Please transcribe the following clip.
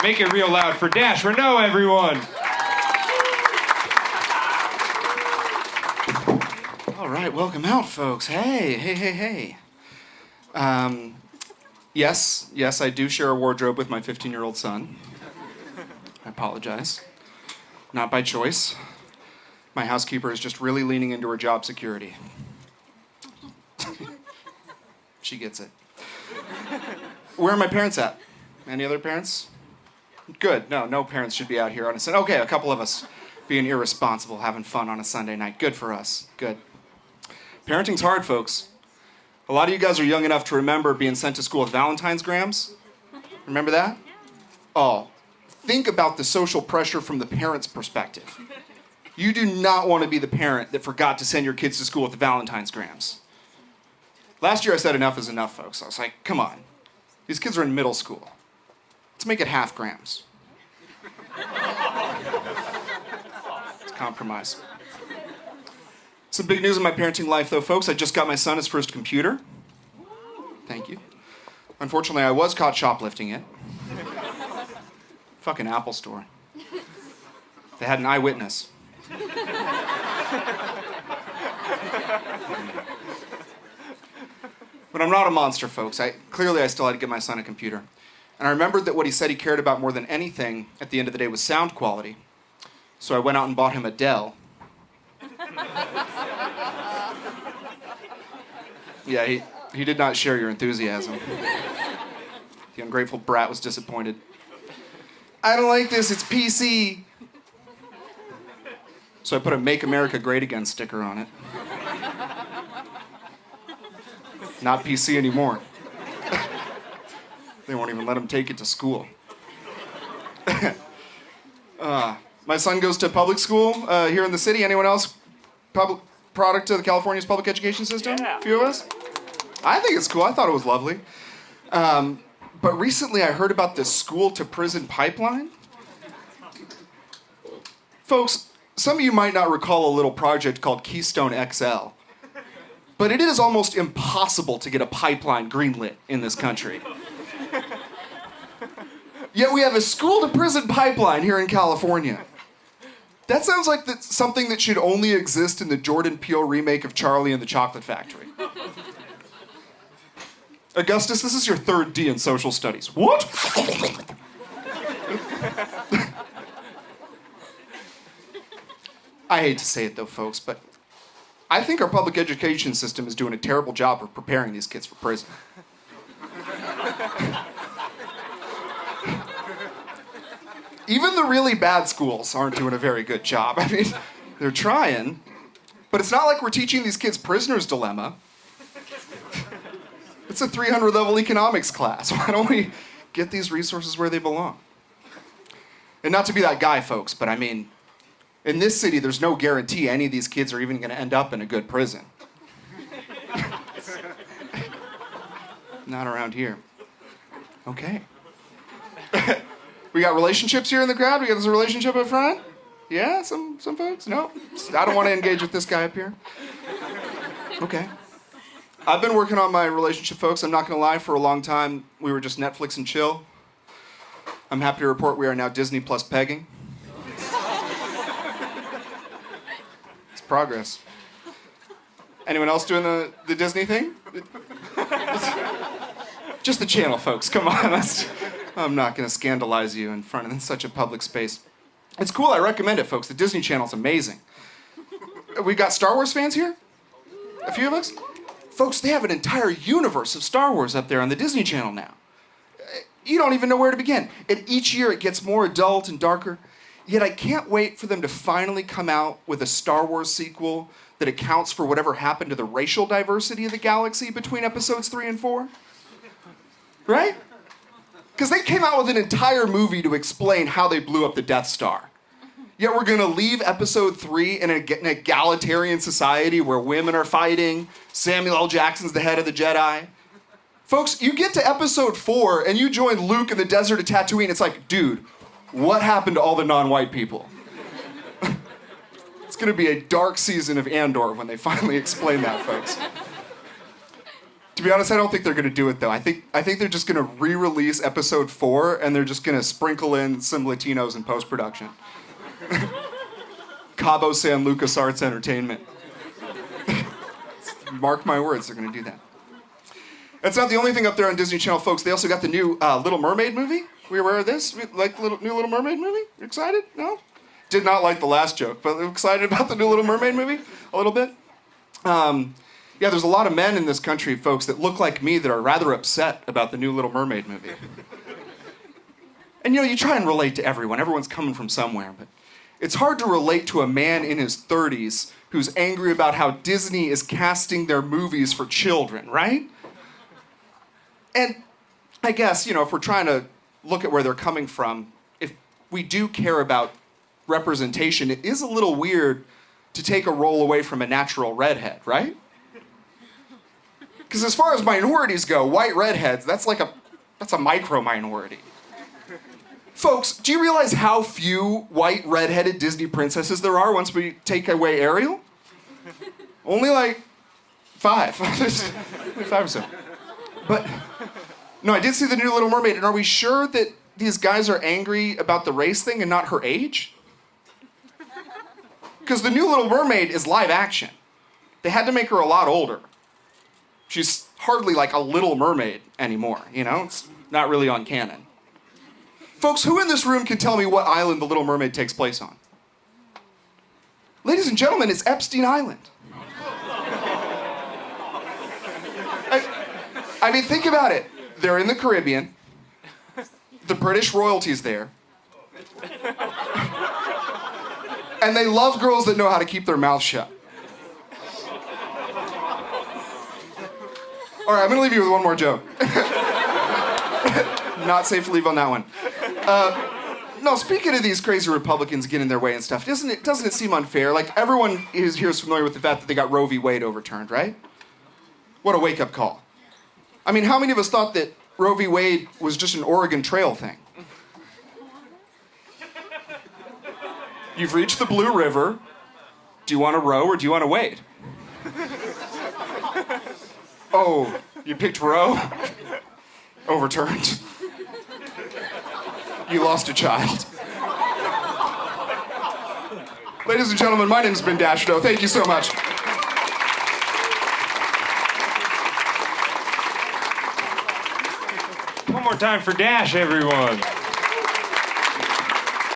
Make it real loud for Dashiell Renaud, everyone. All right, welcome out, folks. Hey. Yes, I do share a wardrobe with my 15-year-old son. I apologize. Not by choice. My housekeeper is just really leaning into her job security. She gets it. Where are my parents at? Any other parents? Good. No parents should be out here on a Sunday. Okay, a couple of us being irresponsible, having fun on a Sunday night. Good for us. Good. Parenting's hard, folks. A lot of you guys are young enough to remember being sent to school with Valentine's grams. Remember that? Oh, think about the social pressure from the parent's perspective. You do not want to be the parent that forgot to send your kids to school with the Valentine's grams. Last year I said enough is enough, folks. I was like, come on. These kids are in middle school. Let's make it half grams. It's a compromise. Some big news in my parenting life, though, folks. I just got my son his first computer. Thank you. Unfortunately, I was caught shoplifting it. Fucking Apple Store. They had an eyewitness. But I'm not a monster, folks. Clearly I still had to get my son a computer. And I remembered that what he said he cared about more than anything at the end of the day was sound quality. So I went out and bought him a Dell. Yeah, he did not share your enthusiasm. The ungrateful brat was disappointed. I don't like this, it's PC. So I put a Make America Great Again sticker on it. Not PC anymore. They won't even let him take it to school. My son goes to public school here in the city. Anyone else product of California's public education system? Yeah. A few of us? I think it's cool. I thought it was lovely. But recently I heard about this school-to-prison pipeline. Folks, some of you might not recall a little project called Keystone XL. But it is almost impossible to get a pipeline greenlit in this country. Yet we have a school-to-prison pipeline here in California. That sounds like something that should only exist in the Jordan Peele remake of Charlie and the Chocolate Factory. Augustus, this is your third D in social studies. What? I hate to say it though, folks, but I think our public education system is doing a terrible job of preparing these kids for prison. Even the really bad schools aren't doing a very good job. I mean, they're trying, but it's not like we're teaching these kids prisoner's dilemma. It's a 300 level economics class. Why don't we get these resources where they belong? And not to be that guy, folks, but I mean, in this city, there's no guarantee any of these kids are even going to end up in a good prison. Not around here. Okay. We got relationships here in the crowd? We got this relationship up front? Yeah, some folks? No? I don't want to engage with this guy up here. Okay. I've been working on my relationship, folks. I'm not going to lie, for a long time, we were just Netflix and chill. I'm happy to report we are now Disney plus pegging. It's progress. Anyone else doing the Disney thing? Just the channel, folks. Come on. I'm not going to scandalize you in front of such a public space. It's cool. I recommend it, folks. The Disney Channel's amazing. We got Star Wars fans here? A few of us? Folks, they have an entire universe of Star Wars up there on the Disney Channel now. You don't even know where to begin. And each year it gets more adult and darker. Yet I can't wait for them to finally come out with a Star Wars sequel that accounts for whatever happened to the racial diversity of the galaxy between episodes 3 and 4. Right? Because they came out with an entire movie to explain how they blew up the Death Star. Yet we're going to leave episode 3 in an egalitarian society where women are fighting. Samuel L. Jackson's the head of the Jedi. Folks, you get to episode 4 and you join Luke in the desert of Tatooine. It's like, dude, what happened to all the non-white people? It's going to be a dark season of Andor when they finally explain that, folks. To be honest, I don't think they're gonna do it though. I think they're just gonna re-release episode 4 and they're just gonna sprinkle in some Latinos in post-production. Cabo San Lucas Arts Entertainment. Mark my words, they're gonna do that. That's not the only thing up there on Disney Channel, folks. They also got the new Little Mermaid movie. We aware of this? Like the new Little Mermaid movie? You excited? No? Did not like the last joke, but excited about the new Little Mermaid movie? A little bit? Yeah, there's a lot of men in this country, folks, that look like me that are rather upset about the new Little Mermaid movie. And you try and relate to everyone. Everyone's coming from somewhere, but it's hard to relate to a man in his 30s who's angry about how Disney is casting their movies for children, right? And I guess, if we're trying to look at where they're coming from, if we do care about representation, it is a little weird to take a role away from a natural redhead, right? Because as far as minorities go, white redheads, that's a micro-minority. Folks, do you realize how few white redheaded Disney princesses there are once we take away Ariel? Only like 5. 5 or so. But, no, I did see the new Little Mermaid, and are we sure that these guys are angry about the race thing and not her age? Because the new Little Mermaid is live action. They had to make her a lot older. She's hardly like a Little Mermaid anymore, It's not really on canon. Folks, who in this room can tell me what island the Little Mermaid takes place on? Ladies and gentlemen, it's Epstein Island. I mean, think about it. They're in the Caribbean. The British royalty's there. And they love girls that know how to keep their mouth shut. All right, I'm gonna leave you with one more joke. Not safe to leave on that one. No, speaking of these crazy Republicans getting their way and stuff, doesn't it seem unfair? Like, everyone here is familiar with the fact that they got Roe v. Wade overturned, right? What a wake-up call. I mean, how many of us thought that Roe v. Wade was just an Oregon Trail thing? You've reached the Blue River. Do you want to row or do you want to wade? Oh, you picked row? Overturned. You lost a child. Ladies and gentlemen, my name's been Dashiell Renaud. Thank you so much. One more time for Dash, everyone.